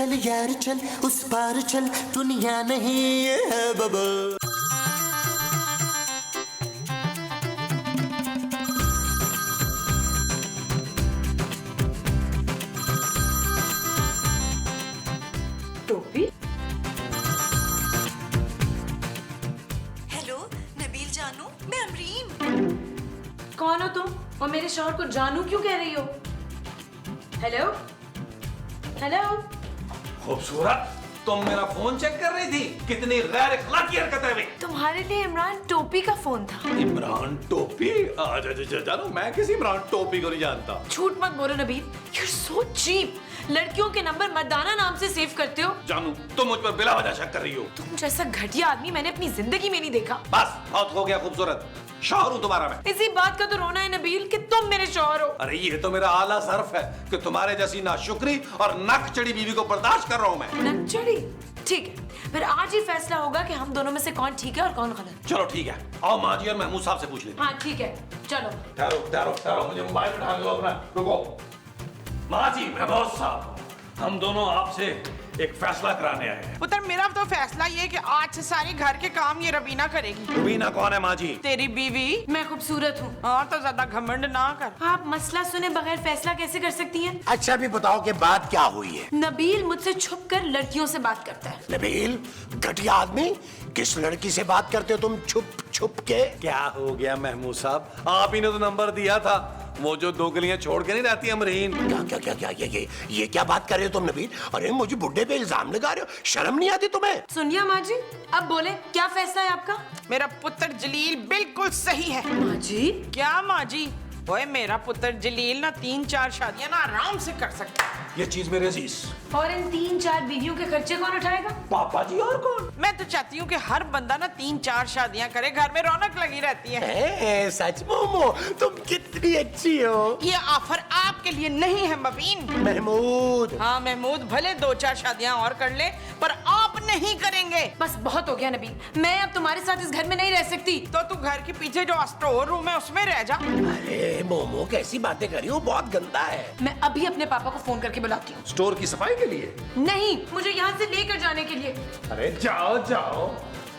चल यार चल, उस पार चल, दुनिया नहीं है बबल। टोपी? हेलो नबील जानू, मैं अमरीन। कौन हो तुम और मेरे शौहर को जानू क्यों कह रही हो? Hello hello. खूबसूरत, तुम मेरा फोन चेक कर रही थी? कितनी गैर अखलाकी हरकत है। तुम्हारे लिए इमरान टोपी का फोन था। इमरान टोपी? जानो मैं किसी इमरान टोपी को नहीं जानता। झूठ मत बोलो Nabeel, you are so cheap. लड़कियों के नंबर मर्दाना नाम से सेव करते हो। जानू तुम मुझ पर बिला वजह शक कर रही हो। तुम जैसा घटिया आदमी मैंने अपनी जिंदगी में नहीं देखा। बस बहुत हो गया खूबसूरत, शौहर हूँ तुम्हारा मैं। इसी बात का तो रोना है नबील कि तुम मेरे शौहर हो। अरे ये तो मेरा आला सर्फ है कि तुम्हारे जैसी नाशुक्री और नक चढ़ी बीवी को बर्दाश्त कर रहा हूँ मैं। नक चढ़ी? ठीक है, फिर आज ही फैसला होगा कि हम दोनों में से कौन ठीक है और कौन गलत। चलो ठीक है, आओ माँ जी और महमूद साहब से पूछ लेते। हाँ ठीक है, चलो। ठहरो, मुझे मोबाइल उठा लो अपना। रुको माँ जी, महमूद साहब, हम दोनों आपसे एक फैसला कराने आए हैं। पुत्र मेरा तो फैसला ये है कि आज से सारे घर के काम ये रबीना करेगी। रबीना कौन है माँ जी? तेरी बीवी। मैं खूबसूरत हूँ। हाँ तो ज्यादा घमंड ना कर। आप मसला सुने बगैर फैसला कैसे कर सकती हैं? अच्छा भी बताओ कि बात क्या हुई है। नबील मुझसे छुपकर लड़कियों से बात करता है। नबील, घटिया आदमी, किस लड़की से बात करते हो तुम छुप छुप के? क्या हो गया महमूद साहब, आप ही ने तो नंबर दिया था, वो जो दो गलियां छोड़ के नहीं रहती अमरीन। क्या ये क्या बात कर रहे हो तुम नबील? अरे मुझे बुड्ढे पे इल्जाम लगा रहे हो, शर्म नहीं आती तुम्हें? सुनिए माँ जी, अब बोले क्या फैसला है आपका? मेरा पुत्र जलील बिल्कुल सही है। माँ जी? क्या माँ जी? ओए मेरा पुत्र जलील ना 3-4 शादियां ना आराम से कर सकता है। ये चीज मेरे अजीज। और इन 3-4 बीवियों के खर्चे कौन उठाएगा? पापा जी और कौन? मैं तो चाहती हूँ कि हर बंदा ना 3-4 शादियां करे, घर में रौनक लगी रहती है। सच मोमो, तुम कितनी अच्छी हो। ये ऑफर आपके लिए नहीं है मबीन। महमूद। हाँ महमूद, भले 2-4 शादियां और कर ले पर आप नहीं करेंगे। बस बहुत हो गया नबील, मैं अब तुम्हारे साथ इस घर में नहीं रह सकती। तो तू घर के पीछे जो स्टोर रूम है उसमें रह जा। अरे मोमो कैसी बातें कर रही हो, बहुत गंदा है। मैं अभी अपने पापा को फोन करके बुलाती हूँ। स्टोर की सफाई के लिए? नहीं, मुझे यहाँ से लेकर जाने के लिए। अरे जाओ जाओ,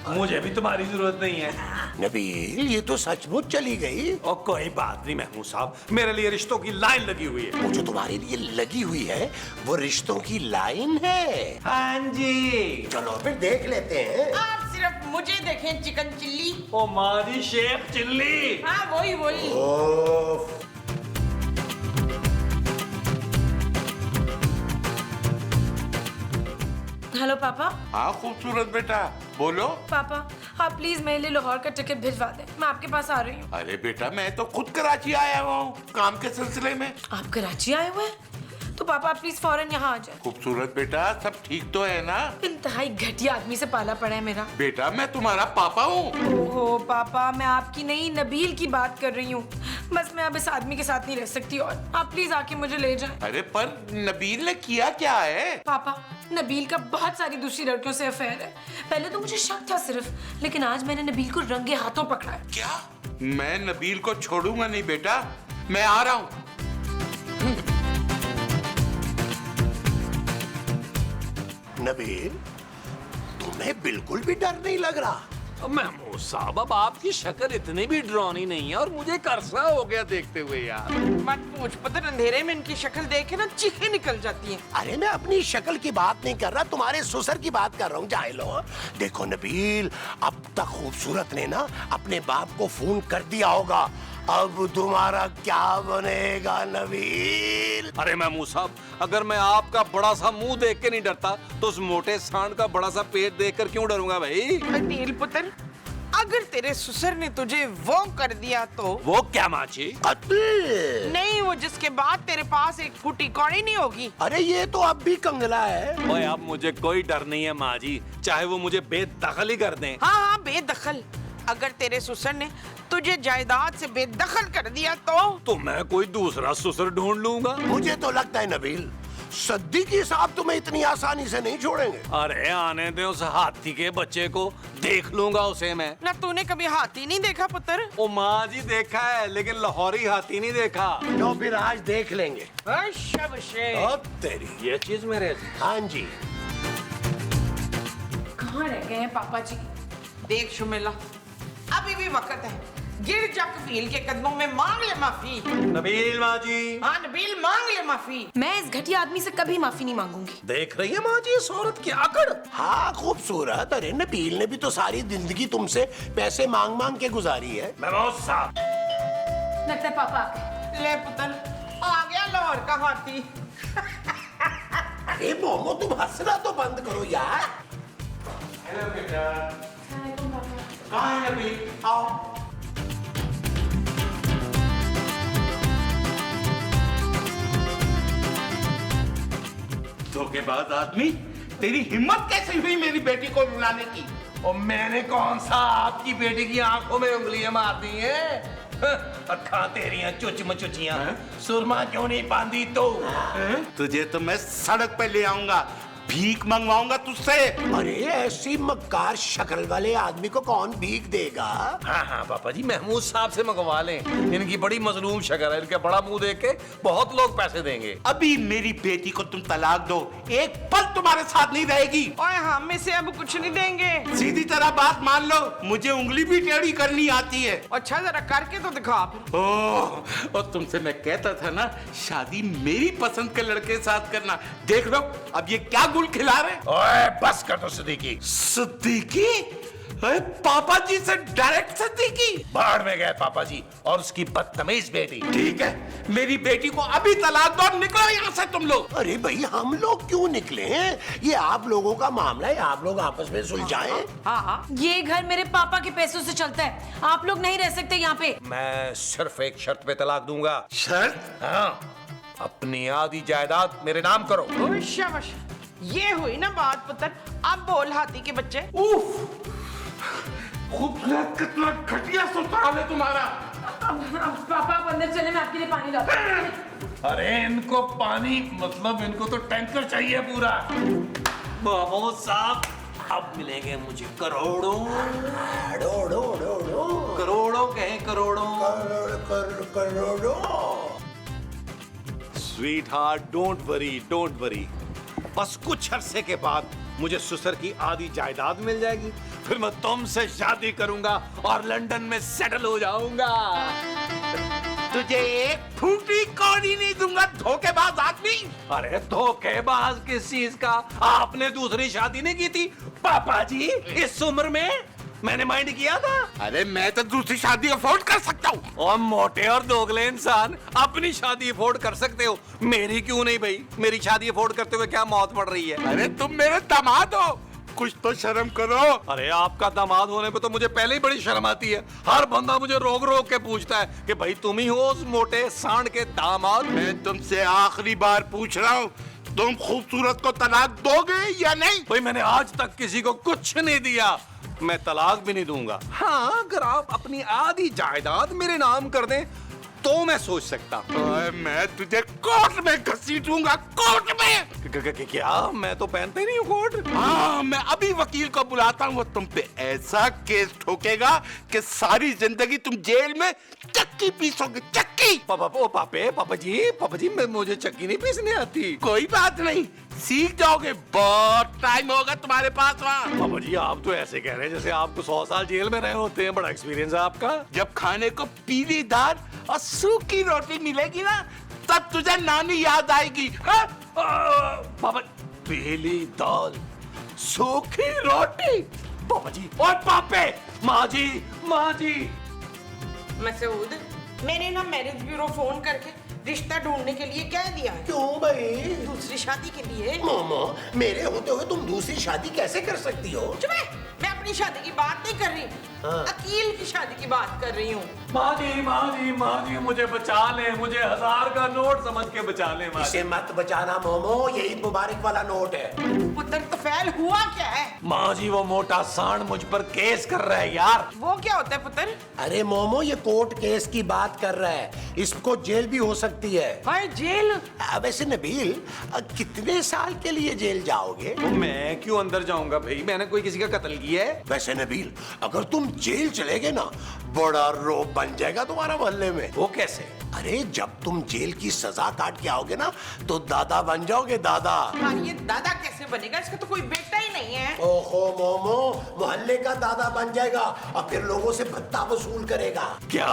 मुझे भी तुम्हारी जरूरत नहीं है। नबील, ये तो सचमुच चली गई। और कोई बात नहीं महमूद साहब, मेरे लिए रिश्तों की लाइन लगी हुई है। वो जो तुम्हारे लिए लगी हुई है वो रिश्तों की लाइन है। हाँ जी। चलो फिर देख लेते हैं। आप सिर्फ मुझे देखें चिकन चिल्ली। ओ माँ जी, शेख चिल्ली। हाँ वही। ओफ। हेलो पापा। हाँ खूबसूरत बेटा, बोलो। पापा आप प्लीज मेरे लिए लाहौर का टिकट भिजवा दें, मैं आपके पास आ रही हूँ। अरे बेटा, मैं तो खुद कराची आया हुआ हूँ काम के सिलसिले में। आप कराची आए हुए हैं? तो पापा आप प्लीज फौरन यहाँ आ जाए। खूबसूरत बेटा, सब ठीक तो है ना? इंतहाई घटिया आदमी से पाला पड़ा है मेरा। बेटा मैं तुम्हारा पापा हूँ। ओहो पापा, मैं आपकी नहीं नबील की बात कर रही हूँ। बस मैं अब इस आदमी के साथ नहीं रह सकती और आप प्लीज आके मुझे ले जाएं। अरे पर नबील ने किया क्या है? पापा, नबील का बहुत सारी दूसरी लड़कियों से अफेयर है। पहले तो मुझे शक था सिर्फ, लेकिन आज मैंने नबील को रंगे हाथों पकड़ा है। क्या? मैं नबील को छोड़ूंगा नहीं बेटा, मैं आ रहा हूँ। नबील, तुम्हें बिल्कुल भी डर नहीं लग रहा? महमूद साहब, अब आपकी शक्ल इतनी भी डरावनी नहीं है और मुझे करसा हो गया देखते हुए यार। मत पूछ पुत्र, अंधेरे में इनकी शक्ल देखे ना चीखें निकल जाती हैं। अरे मैं अपनी शक्ल की बात नहीं कर रहा, तुम्हारे ससुर की बात कर रहा हूँ जाहिलो। देखो नबील, अब तक खूबसूरत ने ना अपने बाप को फोन कर दिया होगा। अब तुम्हारा क्या बनेगा नबील? अरे महमूद साहब, अगर मैं आपका बड़ा सा मुंह देख के नहीं डरता तो उस मोटे सांड का बड़ा सा पेट देखकर क्यों डरूंगा भाई? नील पुत्र, अगर तेरे ससुर ने तुझे वो कर दिया तो? वो क्या माँ जी? कत्ल नहीं, वो जिसके बाद तेरे पास एक फूटी कौड़ी नहीं होगी। अरे ये तो अब भी कंगला है। ओए अब मुझे कोई डर नहीं है माँ जी, चाहे वो मुझे बेदखल ही कर दें। हाँ बेदखल। अगर तेरे ससुर ने तुझे जायदाद से बेदखल कर दिया तो? मैं कोई दूसरा ससुर ढूंढ लूंगा। मुझे तो लगता है नबील, सिद्दीकी साहब तुम्हें इतनी आसानी से नहीं छोड़ेंगे। अरे आने दे उस हाथी के बच्चे को, देख लूंगा उसे मैं। ना तूने कभी हाथी नहीं देखा पुत्र? ओ माँ जी देखा है, लेकिन लाहौरी हाथी नहीं देखा। तो फिर आज देख लेंगे। शबशे। अब तेरी। ये चीज मेरे। हाँ जी। कहाँ रह गए हैं पापा जी? देख शुमिला, अभी भी वक्त है, गिर जा कबील के कदमों में, मांग ले माफी। नबील माँ जी। हाँ नबील, मांग ले माफी। मैं इस घटिया आदमी से कभी माफी नहीं मांगूंगी। देख रही है माँ जी इस औरत की आकड़। हाँ खूबसूरत। अरे नबील ने भी तो सारी जिंदगी तुमसे पैसे मांग मांग के गुजारी है। महमूद साहब। लगता है पापा आ गए। ले पुत्र, आ गया लाहौर का हाथी। अरे मोमो तुम हंसना तो बंद करो यार। हेलो बेटा। कहाँ है नबील? आओ। धोखेबाज आदमी, तेरी हिम्मत कैसे हुई मेरी बेटी को रुलाने की? और मैंने कौन सा आपकी बेटी की आंखों में उंगलियां मार दी हैं? अखा तेरियां चुच मचुचियां, सुरमा क्यों नहीं बांधी तो? तुझे तो मैं सड़क पे ले आऊंगा, भीख मंगवाऊंगा तुझसे। अरे ऐसी मक्कार शक्ल वाले आदमी को कौन भीख देगा? हाँ हाँ पापा जी, महमूद साहब से मंगवा लें। इनकी बड़ी मजलूम शक्ल है, इनका बड़ा मुंह देख के बहुत लोग पैसे देंगे। अभी मेरी बेटी को तुम तलाक दो, एक पल तुम्हारे साथ नहीं रहेगी। और हम इसे अब कुछ नहीं देंगे। सीधी तरह बात मान लो, मुझे उंगली भी टेढ़ी करनी आती है। अच्छा जरा करके तो दिखा फिर। ओह, और तुमसे मैं कहता था ना, शादी मेरी पसंद के लड़के के साथ करना। देख लो अब ये क्या गुल खिला रहे। ओए बस कर दो सिद्दीकी। सिद्दीकी? अरे पापा जी से डायरेक्ट सिद्दीकी? बाढ़ में गए पापा जी और उसकी बदतमीज बेटी। ठीक है, मेरी बेटी को अभी तलाक दो, निकलो यहाँ से तुम लोग। अरे भाई हम लोग क्यों निकले हैं? ये आप लोगों का मामला है, आप लोग आपस में सुलझाएं। हाँ हाँ, ये घर मेरे पापा के पैसों से चलता है, आप लोग नहीं रह सकते यहाँ पे। मैं सिर्फ एक शर्त पे तलाक दूंगा। शर्त? हाँ, अपनी आधी जायदाद मेरे नाम करो। ओह शाबाश, ये हुई ना बात पुत्र। अब बोल हाथी के बच्चे। उफ, खूबसूरत कितना घटिया ससुराल है तुम्हारा। पापा आप अंदर चले, मैं आपके लिए पानी लाता हूँ। अरे इनको पानी मतलब इनको तो टैंकर चाहिए पूरा। महमूद साहब, अब मिलेंगे मुझे करोड़ों। करोड़ों कहें करोड़ों। करोड़ों। Sweet heart, don't worry. बस कुछ अरसे के बाद मुझे ससुर की आधी जायदाद मिल जाएगी, फिर मैं तुमसे शादी करूंगा और लंदन में सेटल हो जाऊंगा। तुझे एक फूटी कौड़ी नहीं दूंगा, धोखेबाज आदमी। अरे धोखेबाज किस चीज का? आपने दूसरी शादी नहीं की थी पापा जी इस उम्र में? मैंने माइंड किया था। अरे मैं तो दूसरी शादी अफोर्ड कर सकता हूँ। और मोटे और दोगले इंसान अपनी शादी अफोर्ड कर सकते हो, मेरी क्यों नहीं भाई? मेरी शादी अफोर्ड करते हुए क्या मौत पड़ रही है? अरे तुम मेरे दामाद हो, कुछ तो शर्म करो। अरे आपका दामाद होने पे तो मुझे पहले ही बड़ी शर्म आती है। हर बंदा मुझे रोक रोक के पूछता है कि भाई तुम ही हो उस मोटे सांड के दामाद। मैं तुमसे आखिरी बार पूछ रहा हूँ, तुम खूबसूरत को तलाक दोगे या नहीं? भाई मैंने आज तक किसी को कुछ नहीं दिया, मैं तलाक भी नहीं दूंगा। हाँ, अगर आप अपनी आधी जायदाद मेरे नाम कर दें तो मैं सोच सकता। मैं तुझे कोर्ट में घसीटूंगा, कोर्ट में। क्या? मैं तो पहनते नहीं हूँ कोट। हाँ, मैं अभी वकील को बुलाता हूँ, वो तुम पे ऐसा केस ठोकेगा कि सारी जिंदगी तुम जेल में चक्की पीसोगे, चक्की। पापा जी मुझे चक्की नहीं पीसने आती। कोई बात नहीं, सीख जाओगे, बहुत टाइम होगा तुम्हारे पास वहाँ। पापा जी आप तो ऐसे कह रहे हैं जैसे आपको 100 साल जेल में रहे होते हैं, बड़ा एक्सपीरियंस है आपका। जब खाने को पीली दाल और सूखी रोटी मिलेगी ना, तब तुझे नानी याद आएगी। हाँ? पापा, पीली दाल सूखी रोटी। पापा जी और पापे, माँ जी। मसूद, मैंने ना मैरिज ब्यूरो फोन करके रिश्ता ढूंढने के लिए कह दिया है। क्यों भाई? दूसरी शादी के लिए। मोमो, मेरे होते हुए तुम दूसरी शादी कैसे कर सकती हो? चुप है, मैं अपनी शादी की बात नहीं कर रही। अकील की शादी की बात कर रही हूँ। माँ जी मुझे बचा ले, मुझे 1000 का नोट समझ के बचा ले माँ जी। इसे मत बचाना मोमो, ये ईद मुबारक वाला नोट है। पुत्र तफैल हुआ क्या है? माँ जी वो मोटा सांड मुझ पर केस कर रहा है यार। वो क्या होता है पुत्र? अरे मोमो, ये कोर्ट केस की बात कर रहा है, इसको जेल भी हो सकती है। हाय जेल? वैसे नबील, कितने साल के लिए जेल जाओगे? तो मैं क्यों अंदर जाऊंगा भाई, मैंने कोई किसी का कत्ल किया है? वैसे नबील, अगर तुम जेल चले गए ना, बड़ा रोब बन जाएगा तुम्हारा मोहल्ले में। वो कैसे? अरे जब तुम जेल की सजा काट के आओगे ना, तो दादा बन जाओगे, दादा। हाँ, ये दादा कैसे बनेगा? इसका तो कोई बेटा ही नहीं है। ओहो मोमो, मोहल्ले का दादा बन जाएगा और फिर लोगों से भत्ता वसूल करेगा। क्या?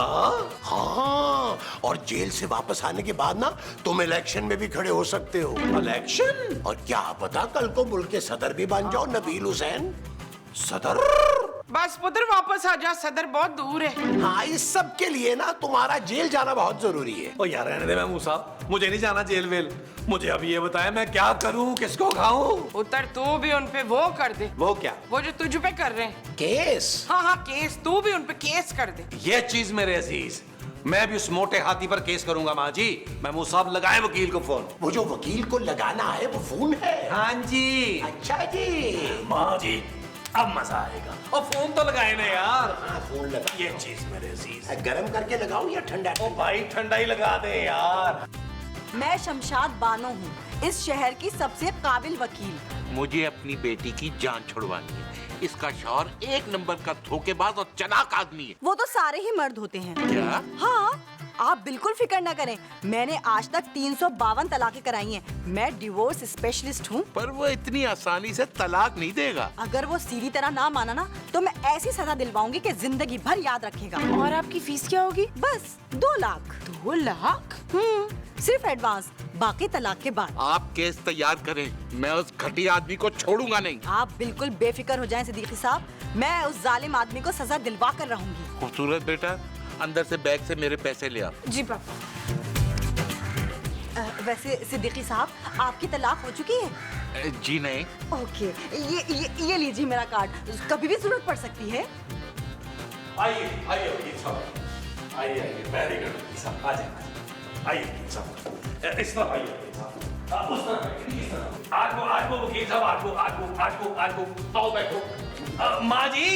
हाँ, और जेल से वापस आने के बाद ना तुम इलेक्शन में भी खड़े हो सकते हो। इलेक्शन? और क्या पता कल को मुल्क के सदर भी बन जाओ, नबील हुसैन। सदर? बस पुत्र वापस आ जा, सदर बहुत दूर है। हाँ, इस सब के लिए ना तुम्हारा जेल जाना बहुत जरूरी है। ओ यार रहने दे महमूद साहब, मुझे नहीं जाना जेल वेल। मुझे अभी ये बताया मैं क्या करूं, किसको खाऊं? पुत्र तू भी उन पे वो कर दे। वो क्या? वो जो तुझ पे कर रहे हैं। केस? हाँ, केस, तू भी उन पे केस कर दे। ये चीज मेरे अजीज, मैं भी उस मोटे हाथी पर केस करूंगा माँ जी। महमूद साहब लगाए वकील को फोन। वो जो वकील को लगाना है वो फोन है? हाँ जी। अच्छा जी। माँ जी अब मजा आएगा। और फोन तो लगाए ना यार। हाँ, फोन लगा। ये चीज मेरे अजीज। गरम करके लगाओ या ठंडा? ओ भाई ठंडा ही लगा दे यार। मैं शमशाद बानो हूँ, इस शहर की सबसे काबिल वकील। मुझे अपनी बेटी की जान छुड़वानी है। इसका शौहर एक नंबर का धोखेबाज और चालाक आदमी है। वो तो सारे ही मर्द होते हैं। क्या? हाँ, आप बिल्कुल फिक्र न करें, मैंने आज तक 352 तलाकें कराई हैं। मैं डिवोर्स स्पेशलिस्ट हूँ। पर वो इतनी आसानी से तलाक नहीं देगा। अगर वो सीधी तरह ना माना ना, तो मैं ऐसी सजा दिलवाऊंगी कि जिंदगी भर याद रखेगा। और आपकी फीस क्या होगी? बस 2 लाख। 2 लाख? सिर्फ एडवांस, बाकी तलाक के बाद। आप केस तैयार करें, मैं उस घटिया आदमी को छोड़ूंगा नहीं। आप बिल्कुल बेफिक्र हो जाएं सिद्दीकी साहब, मैं उस जालिम आदमी को सजा दिलवा कर रहूंगी। खूबसूरत बेटा, अंदर से बैग से मेरे पैसे ले आओ। जी पापा। वैसे सिद्दीकी साहब, आपकी तलाक हो चुकी है? जी नहीं। ओके, ये लीजिए मेरा कार्ड, कभी भी जरूरत पड़ सकती है। आइए आइए वकील साहब, आइए आइए, वेरी गुड वकील साहब, आ जाइए आइए वकील साहब, इस तरफ आइए वकील साहब, आप उस तरफ आइए, इस तरफ। आगो वकील साहब, आगो आओ बैठो। माँ जी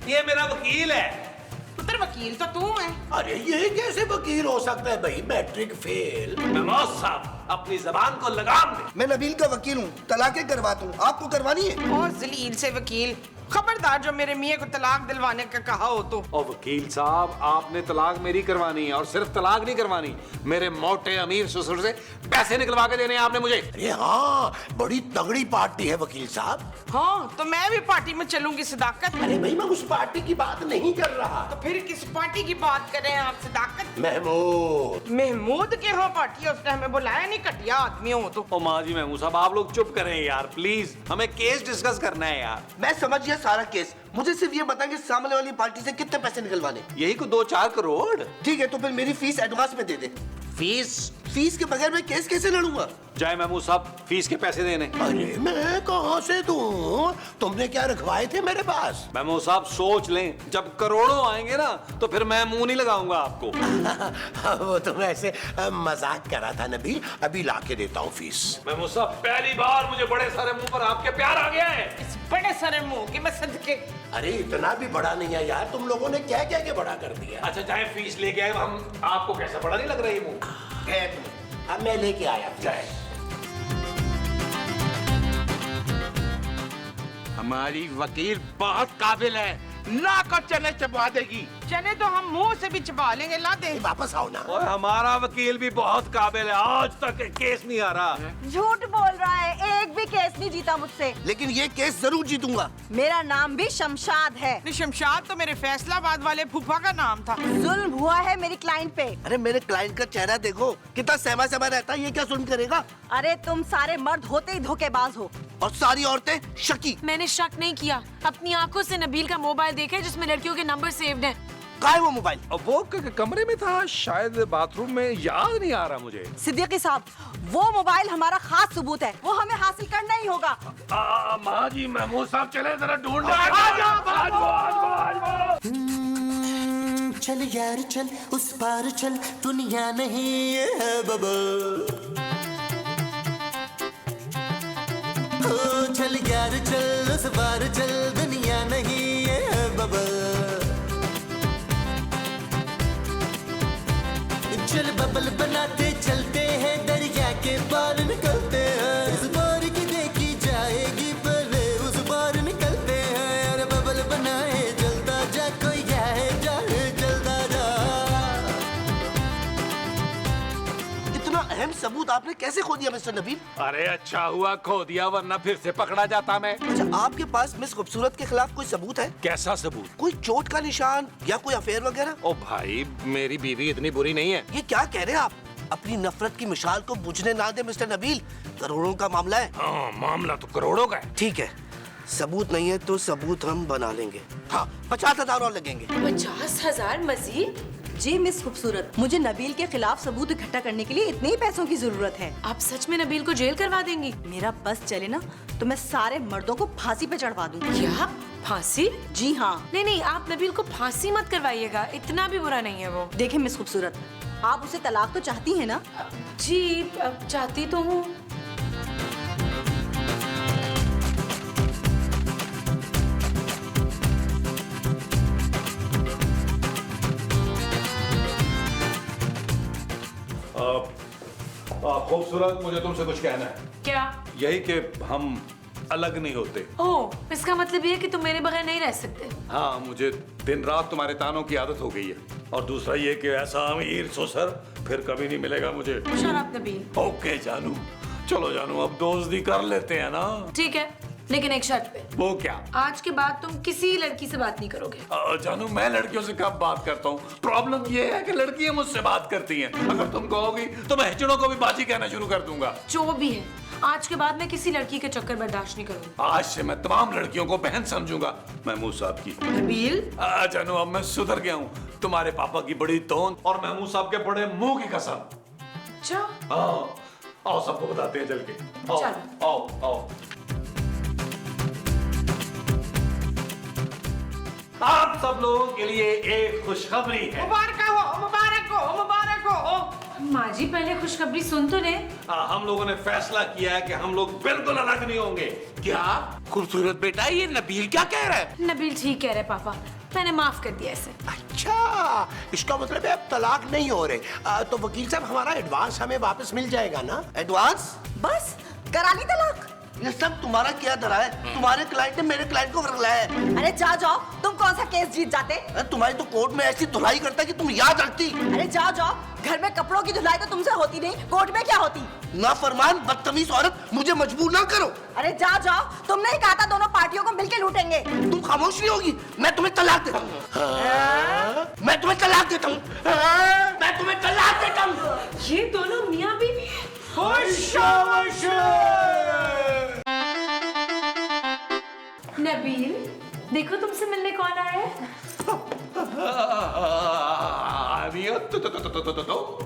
ये मेरा वकील है। पुत्र वकील तो तू है। अरे ये कैसे वकील हो सकता है भाई, मैट्रिक फेल। महमूद साहब अपनी जबान को लगाम दे। मैं नबील का वकील हूँ, तलाकें करवाता हूँ, आपको करवानी है? और जलील से वकील, खबरदार जो मेरे मियाँ को तलाक दिलवाने का कहा हो तो। और वकील साहब आपने तलाक मेरी करवानी है, और सिर्फ तलाक नहीं करवानी, मेरे मोटे अमीर ससुर से पैसे निकलवा के देने हैं आपने मुझे। अरे हाँ, बड़ी तगड़ी पार्टी है वकील साहब। हाँ, तो मैं भी पार्टी में चलूंगी सदाकत। अरे भाई मैं उस पार्टी की बात नहीं कर रहा। तो फिर किस पार्टी की बात कर रहे हैं आप सदाकत? महमूद। महमूद के यहाँ पार्टी है, उसने हमें बुलाया नहीं, घटिया आदमी हो तो। ओ माँ जी महमूद साहब आप लोग चुप करें यार प्लीज, हमें केस डिस्कस करना है यार। मैं समझ गया सारा केस, मुझे सिर्फ ये बताएं कि सामने वाली पार्टी से कितने पैसे निकलवाने। यही को 2-4 करोड़। ठीक है, तो फिर मेरी फीस एडवांस में दे दे। फीस के बगैर मैं केस कैसे लड़ूंगा? जाए महमूद साहब फीस के पैसे देने। अरे मैं कहाँ से दूं? तुमने क्या रखवाए थे मेरे पास? महमूद साहब सोच लें, जब करोड़ों आएंगे ना तो फिर मैं मुंह नहीं लगाऊंगा आपको। वो तो मैं ऐसे मजाक कर रहा था नबील, अभी लाके देता हूँ फीस। महमूद साहब पहली बार मुझे बड़े सारे मुंह पर आपके प्यार आ गया है। इस बड़े सारे मुंह के मैं सदके। अरे इतना भी बड़ा नहीं है यार, तुम लोगों ने क्या क्या के बड़ा कर दिया। अच्छा जाए फीस लेके आए, हम आपको कैसा बड़ा नहीं लग रहा है मुंह? अब मैं लेके आया। जाए। हमारी वकील बहुत काबिल है, नाक और चने चबा देगी। चने तो हम मुंह से भी चबा लेंगे, ला दे। वापस आओ ना। और हमारा वकील भी बहुत काबिल है, आज तक केस नहीं आ रहा। झूठ बोल रहा है, एक भी केस नहीं जीता मुझसे। लेकिन ये केस जरूर जीतूंगा। मेरा नाम भी शमशाद है। शमशाद तो मेरे फैसलाबाद वाले फूफा का नाम था। जुल्म हुआ है मेरी क्लाइंट पे। अरे मेरे क्लाइंट का चेहरा देखो, कितना सहमा सहमा रहता है, ये क्या सुन करेगा? अरे तुम सारे मर्द होते ही धोखेबाज हो। और सारी औरतें शकी। मैंने शक नहीं किया, अपनी आंखों से नबील का मोबाइल देखा है जिसमें लड़कियों के नंबर सेव्ड हैं। कहाँ है वो मोबाइल? वो कमरे में था, शायद बाथरूम में, याद नहीं आ रहा मुझे। सिद्दीकी साहब, वो मोबाइल हमारा खास सबूत है, वो हमें हासिल करना ही होगा। माँ जी महमूद साहब चले जरा ढूंढ। चल यार चल उस पार चल दुनिया नहीं है बबल चल यार चल उस पार चल दुनिया नहीं है बबल चल बबल बनाते चलते हैं दरिया के पार निकलते हैं उस पार की देखी जाएगी पहले उस पार निकलते हैं यार बबल बनाए जलता जा कोई जाए जाए जलता जा इतना अहम सबूत आपने कैसे खो दिया मिस्टर नबील? अरे अच्छा हुआ खो दिया, वरना फिर से पकड़ा जाता मैं। अच्छा, आपके पास मिस खूबसूरत के खिलाफ कोई सबूत है? कैसा सबूत? कोई चोट का निशान या कोई अफेयर वगैरह? ओ भाई, मेरी बीवी इतनी बुरी नहीं है। ये क्या कह रहे हैं आप? अपनी नफरत की मिसाल को बुझने ना दे मिस्टर नबील, करोड़ों का मामला है। हाँ, मामला तो करोड़ों का है। ठीक है, सबूत नहीं है तो सबूत हम बना लेंगे। हाँ, 50,000 और लगेंगे। 50,000 मजीद? जी मिस खूबसूरत, मुझे नबील के खिलाफ सबूत इकट्ठा करने के लिए इतने ही पैसों की जरूरत है। आप सच में नबील को जेल करवा देंगी? मेरा बस चले ना तो मैं सारे मर्दों को फांसी पे चढ़वा दूंगी। क्या? फांसी? जी हाँ। नहीं नहीं, आप नबील को फांसी मत करवाइएगा, इतना भी बुरा नहीं है वो। देखिए मिस खूबसूरत, आप उसे तलाक तो चाहती हैं ना? जी, चाहती तो हूँ। खूबसूरत, मुझे तुमसे कुछ कहना है। क्या? यही कि हम अलग नहीं होते। ओह, इसका मतलब ये कि तुम मेरे बगैर नहीं रह सकते। हाँ, मुझे दिन रात तुम्हारे तानों की आदत हो गई है। और दूसरा ये कि ऐसा अमीर ससुर फिर कभी नहीं मिलेगा मुझे। शराब नबील। ओके जानू, चलो जानू, अब दोस्ती कर लेते हैं ना। ठीक है, लेकिन एक शर्त पे। वो क्या? आज के बाद तुम किसी लड़की से बात नहीं करोगे। जानू, मैं लड़कियों से कब बात करता हूँ? प्रॉब्लम ये है कि लड़कियां मुझसे बात करती हैं। अगर तुम कहोगी तो मैं हिचड़ों को भी बाजी कहना शुरू कर दूंगा। जो भी है, आज के बाद मैं किसी लड़की के चक्कर बर्दाश्त नहीं करूंगी। आज से मैं तमाम लड़कियों को बहन समझूंगा, महमूद साहब की। नबील, जानू, अब मैं सुधर गया हूँ। तुम्हारे पापा की बड़ी तोन और महमूद साहब के बड़े मुंह की कसम। अच्छा, हाँ, आओ सबको बताते हैं चल के। आओ, चलो। आओ, आओ। आप सब लोगों के लिए एक खुशखबरी है। मुबारक हो, मुबारक हो, मुबारक हो। माँ जी, पहले खुशखबरी सुन तो ले। हम लोगों ने फैसला किया है कि हम लोग बिल्कुल अलग नहीं होंगे। क्या खूबसूरत बेटा, ये नबील क्या कह रहा है? नबील ठीक कह रहे पापा, मैंने माफ कर दिया इसे। अच्छा, इसका मतलब है अब तलाक नहीं हो रहे। तो वकील साहब, हमारा एडवांस हमें वापस मिल जाएगा ना? एडवांस? बस करा ली तलाक। ये सब तुम्हारा क्या धरा है? तुम्हारे क्लाइंट ने मेरे क्लाइंट को फरलाया है। अरे जाओ, तुम कौन सा केस जीत जाते? तुम्हारी तो कोर्ट में ऐसी धुलाई करता है कि तुम याद रखती। अरे जाओ, घर में कपड़ों की धुलाई तो तुमसे होती नहीं, कोर्ट में क्या होती? नाफरमान बदतमीज औरत, मुझे मजबूर ना करो। अरे जाओ, तुमने ही कहा था दोनों पार्टियों को मिलके लूटेंगे। तुम खामोश नहीं होगी? मैं तुम्हें तलाक देता हूँ। मैं तुम्हें तलाक देता हूँ। मैं तुम्हें तलाक देता हूँ। ये दोनों मियाँ बीवी नबील, देखो तुमसे मिलने कौन आया है।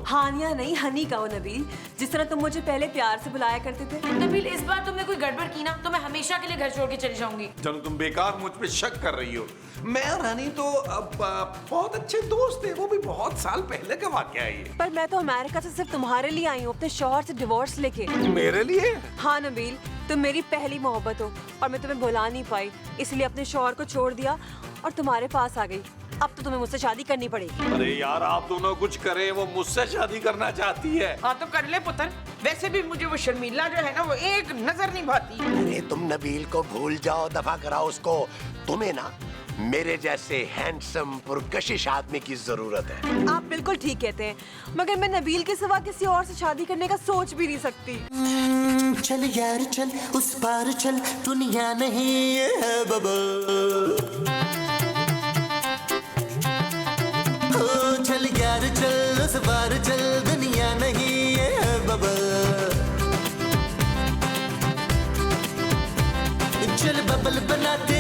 हानिया नहीं, हनी कहो नबील, जिस तरह तुम मुझे पहले प्यार से बुलाया करते थे। नबील, इस बार तुमने कोई गड़बड़ की ना तो मैं हमेशा के लिए घर छोड़ के चली जाऊंगी। जानू, तुम बेकार मुझ पे शक कर रही हो। मैं और हनी तो अब बहुत अच्छे दोस्त थे, वो भी बहुत साल पहले का वाकया है ये। पर मैं तो अमेरिका से सिर्फ तुम्हारे लिए आई हूँ, अपने शौहर से डिवोर्स लेके। मेरे लिए? हाँ नबील, तुम मेरी पहली मोहब्बत हो और मैं तुम्हें भुला नहीं पाई, इसलिए अपने शौहर को छोड़ दिया और तुम्हारे पास आ गई। अब तो तुम्हें मुझसे शादी करनी पड़ेगी। अरे यार, आप दोनों कुछ करें, वो मुझसे शादी करना चाहती है। हाँ तो कर ले पुत्र, वैसे भी मुझे वो शर्मिला जो है ना, वो एक नजर नहीं भाती। अरे तुम नबील को भूल जाओ, दफा कराओ उसको। तुम्हें ना मेरे जैसे हैंडसम पुरकशिश आदमी की जरूरत है। आप बिल्कुल ठीक कहते हैं, मगर मैं नबील के सिवा किसी और से शादी करने का सोच भी नहीं सकती। चल यार चल उस पार चल दुनिया नहीं है बबल चल यार चल उस पार चल दुनिया नहीं है बबल चल बबल बनाते